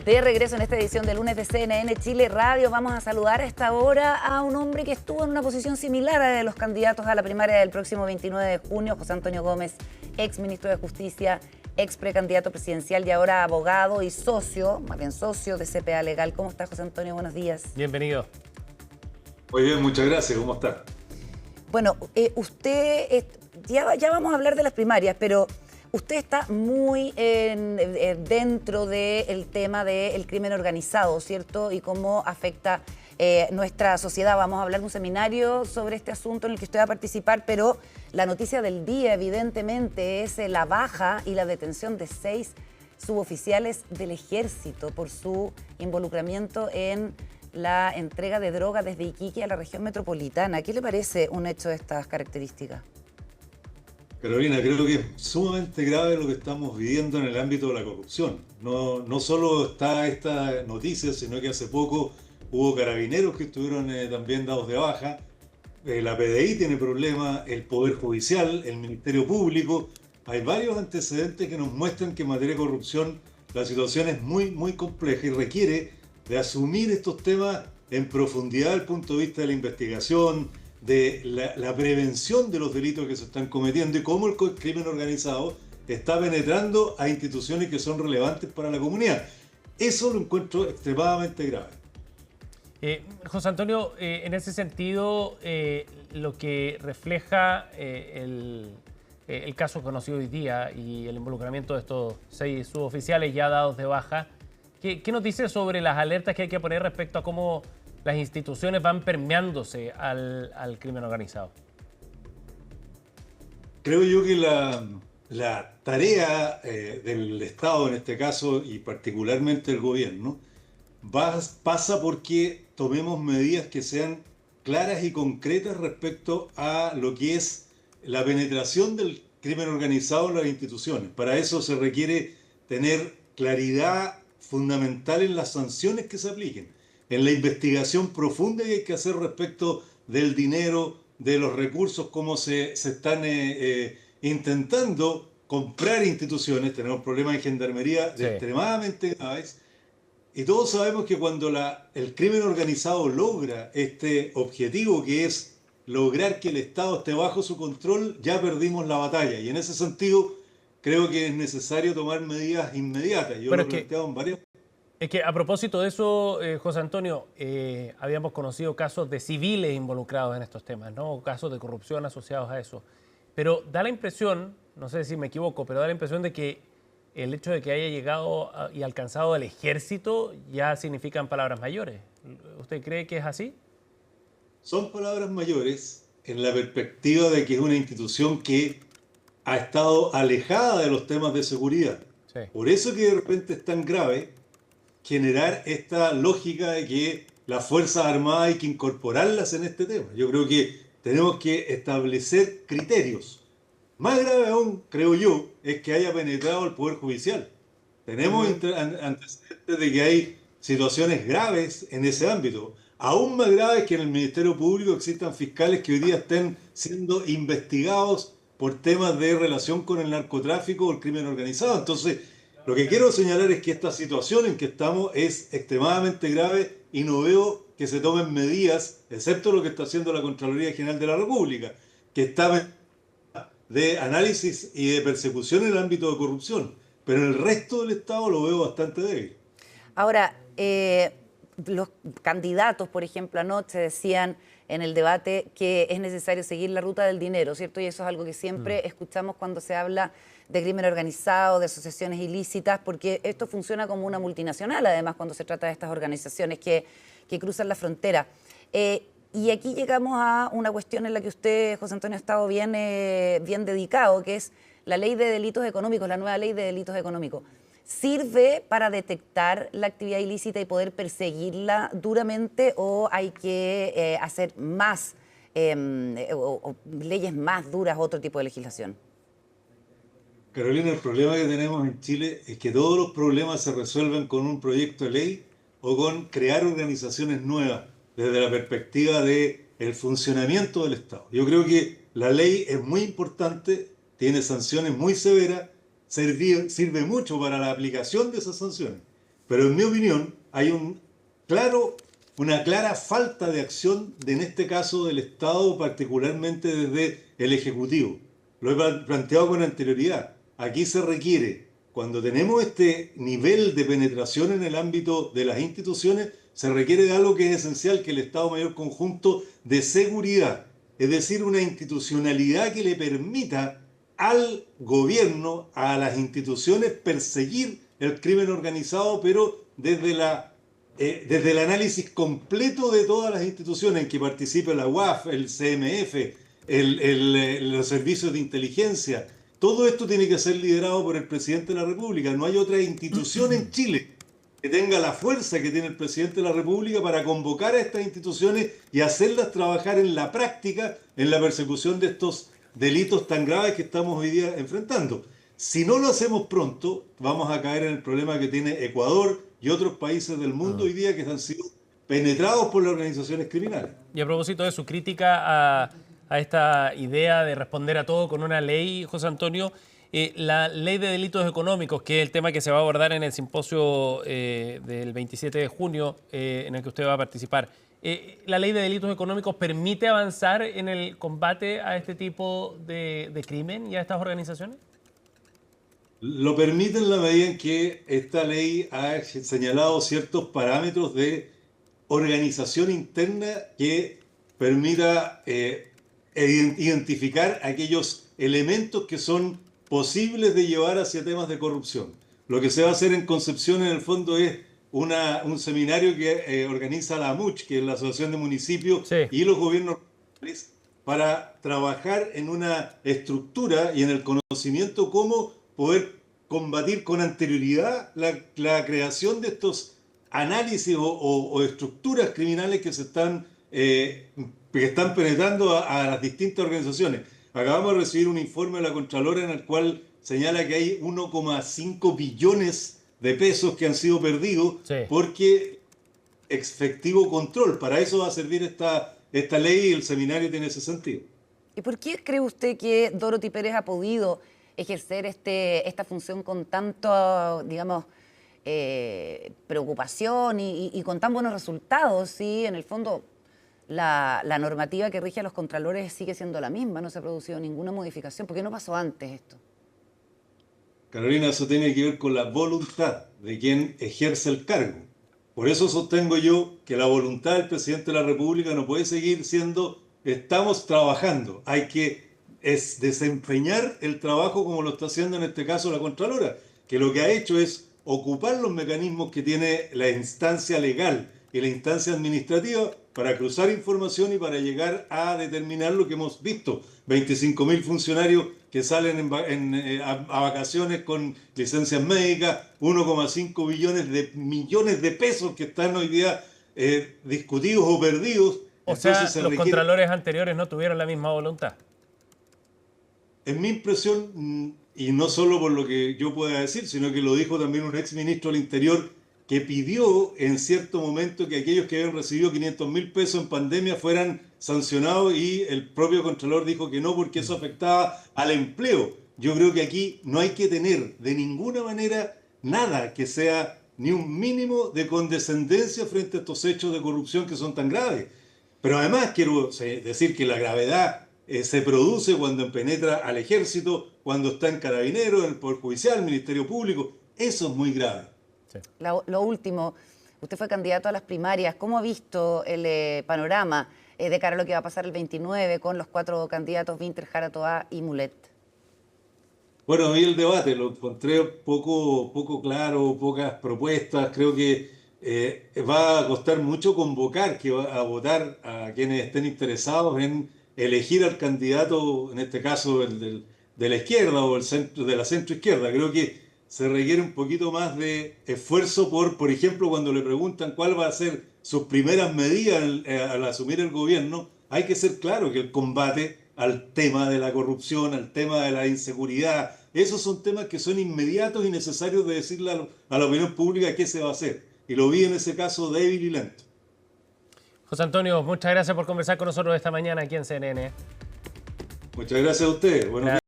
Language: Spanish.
De regreso en esta edición de lunes de CNN Chile Radio, vamos a saludar a esta hora a un hombre que estuvo en una posición similar a la de los candidatos a la primaria del próximo 29 de junio, José Antonio Gómez, ex ministro de Justicia, ex precandidato presidencial y ahora abogado y socio, más bien socio de CPA Legal. ¿Cómo está, José Antonio? Buenos días. Bienvenido. Muy bien, muchas gracias. ¿Cómo está? Bueno, usted, ya vamos a hablar de las primarias, pero usted está muy dentro del tema del crimen organizado, ¿cierto? Y cómo afecta nuestra sociedad. Vamos a hablar de un seminario sobre este asunto en el que usted va a participar, pero la noticia del día, evidentemente, es la baja y la detención de 6 suboficiales del Ejército por su involucramiento en la entrega de droga desde Iquique a la región metropolitana. ¿Qué le parece un hecho de estas características? Carolina, creo que es sumamente grave lo que estamos viviendo en el ámbito de la corrupción. No solo está esta noticia, sino que hace poco hubo carabineros que estuvieron también dados de baja. La PDI tiene problemas, el Poder Judicial, el Ministerio Público. Hay varios antecedentes que nos muestran que en materia de corrupción la situación es muy compleja y requiere de asumir estos temas en profundidad desde el punto de vista de la investigación, de la prevención de los delitos que se están cometiendo y cómo el crimen organizado está penetrando a instituciones que son relevantes para la comunidad. Eso lo encuentro extremadamente grave. José Antonio, en ese sentido, lo que refleja el caso conocido hoy día y el involucramiento de estos 6 suboficiales ya dados de baja, ¿qué nos dice sobre las alertas que hay que poner respecto a cómo las instituciones van permeándose al crimen organizado? Creo yo que la tarea del Estado en este caso, y particularmente el gobierno, pasa porque tomemos medidas que sean claras y concretas respecto a lo que es la penetración del crimen organizado en las instituciones. Para eso se requiere tener claridad fundamental en las sanciones que se apliquen, en la investigación profunda que hay que hacer respecto del dinero, de los recursos, cómo se están intentando comprar instituciones. Tenemos problemas en gendarmería extremadamente graves. Y todos sabemos que cuando el crimen organizado logra este objetivo, que es lograr que el Estado esté bajo su control, ya perdimos la batalla. Y en ese sentido, creo que es necesario tomar medidas inmediatas. Yo lo he planteado en varias. Es que a propósito de eso, José Antonio, habíamos conocido casos de civiles involucrados en estos temas, ¿no? Casos de corrupción asociados a eso. Pero da la impresión, no sé si me equivoco, pero da la impresión de que el hecho de que haya llegado y alcanzado al ejército ya significan palabras mayores. ¿Usted cree que es así? Son palabras mayores en la perspectiva de que es una institución que ha estado alejada de los temas de seguridad. Sí. Por eso que de repente es tan grave generar esta lógica de que las Fuerzas Armadas hay que incorporarlas en este tema. Yo creo que tenemos que establecer criterios. Más grave aún, creo yo, es que haya penetrado el Poder Judicial. Tenemos antecedentes de que hay situaciones graves en ese ámbito. Aún más grave es que en el Ministerio Público existan fiscales que hoy día estén siendo investigados por temas de relación con el narcotráfico o el crimen organizado. Entonces, lo que quiero señalar es que esta situación en que estamos es extremadamente grave y no veo que se tomen medidas, excepto lo que está haciendo la Contraloría General de la República, que está de análisis y de persecución en el ámbito de corrupción. Pero en el resto del Estado lo veo bastante débil. Ahora, los candidatos, por ejemplo, anoche decían en el debate que es necesario seguir la ruta del dinero, ¿cierto? Y eso es algo que siempre escuchamos cuando se habla de crimen organizado, de asociaciones ilícitas, porque esto funciona como una multinacional, además, cuando se trata de estas organizaciones que cruzan la frontera. Y aquí llegamos a una cuestión en la que usted, José Antonio, ha estado bien dedicado, que es la ley de delitos económicos, la nueva ley de delitos económicos. ¿Sirve para detectar la actividad ilícita y poder perseguirla duramente o hay que hacer más o leyes más duras, otro tipo de legislación? Carolina, el problema que tenemos en Chile es que todos los problemas se resuelven con un proyecto de ley o con crear organizaciones nuevas desde la perspectiva del funcionamiento del Estado. Yo creo que la ley es muy importante, tiene sanciones muy severas, sirve mucho para la aplicación de esas sanciones, Pero en mi opinión hay una clara falta de acción, en este caso del Estado, particularmente desde el Ejecutivo. Lo he planteado con anterioridad. Aquí se requiere, cuando tenemos este nivel de penetración en el ámbito de las instituciones, se requiere de algo que es esencial, que el Estado Mayor Conjunto de Seguridad, es decir, una institucionalidad que le permita al gobierno, a las instituciones, perseguir el crimen organizado, pero desde el análisis completo de todas las instituciones en que participe la UAF, el CMF, los servicios de inteligencia. Todo esto tiene que ser liderado por el presidente de la República. No hay otra institución en Chile que tenga la fuerza que tiene el presidente de la República para convocar a estas instituciones y hacerlas trabajar en la práctica en la persecución de estos delitos tan graves que estamos hoy día enfrentando. Si no lo hacemos pronto, vamos a caer en el problema que tiene Ecuador y otros países del mundo hoy día que han sido penetrados por las organizaciones criminales. Y a propósito de su crítica a esta idea de responder a todo con una ley, José Antonio, la ley de delitos económicos, que es el tema que se va a abordar en el simposio del 27 de junio en el que usted va a participar. ¿La ley de delitos económicos permite avanzar en el combate a este tipo de crimen y a estas organizaciones? Lo permite en la medida en que esta ley ha señalado ciertos parámetros de organización interna que permita identificar aquellos elementos que son posibles de llevar hacia temas de corrupción. Lo que se va a hacer en Concepción, en el fondo, es un seminario que organiza la AMUCH, que es la Asociación de Municipios, sí, y los gobiernos locales, para trabajar en una estructura y en el conocimiento cómo poder combatir con anterioridad la creación de estos análisis o estructuras criminales que están penetrando a las distintas organizaciones. Acabamos de recibir un informe de la Contralora en el cual señala que hay 1,5 billones de pesos que han sido perdidos, sí, porque efectivo control. Para eso va a servir esta ley y el seminario tiene ese sentido. ¿Y por qué cree usted que Dorothy Pérez ha podido ejercer esta función con tanto, digamos, preocupación y con tan buenos resultados? Sí, en el fondo la normativa que rige a los contralores sigue siendo la misma, no se ha producido ninguna modificación. ¿Por qué no pasó antes esto? Carolina, eso tiene que ver con la voluntad de quien ejerce el cargo. Por eso sostengo yo que la voluntad del presidente de la República no puede seguir siendo estamos trabajando. Hay que desempeñar el trabajo como lo está haciendo en este caso la Contralora, que lo que ha hecho es ocupar los mecanismos que tiene la instancia legal y la instancia administrativa para cruzar información y para llegar a determinar lo que hemos visto. 25.000 funcionarios que salen a vacaciones con licencias médicas, 1,5 millones de pesos que están hoy día discutidos o perdidos. O sea, los contralores anteriores no tuvieron la misma voluntad. En mi impresión, y no solo por lo que yo pueda decir, sino que lo dijo también un exministro del Interior, que pidió en cierto momento que aquellos que habían recibido 500.000 pesos en pandemia fueran sancionados, y el propio Contralor dijo que no, porque eso afectaba al empleo. Yo creo que aquí no hay que tener de ninguna manera nada que sea ni un mínimo de condescendencia frente a estos hechos de corrupción que son tan graves. Pero además quiero decir que la gravedad se produce cuando penetra al ejército, cuando está en Carabineros, en el Poder Judicial, el Ministerio Público. Eso es muy grave. Sí. Lo último, usted fue candidato a las primarias. ¿Cómo ha visto el panorama de cara a lo que va a pasar el 29 con los 4 candidatos, Winter, Jara, Toá y Mulet? Bueno, vi el debate, lo encontré poco claro, pocas propuestas. Creo que va a costar mucho convocar a votar a quienes estén interesados en elegir al candidato, en este caso de la izquierda o de la centroizquierda. Creo que se requiere un poquito más de esfuerzo por ejemplo, cuando le preguntan cuál va a ser sus primeras medidas al asumir el gobierno, hay que ser claro que el combate al tema de la corrupción, al tema de la inseguridad, esos son temas que son inmediatos y necesarios de decirle a la opinión pública qué se va a hacer. Y lo vi en ese caso débil y lento. José Antonio, muchas gracias por conversar con nosotros esta mañana aquí en CNN. Muchas gracias a ustedes. Buenos días.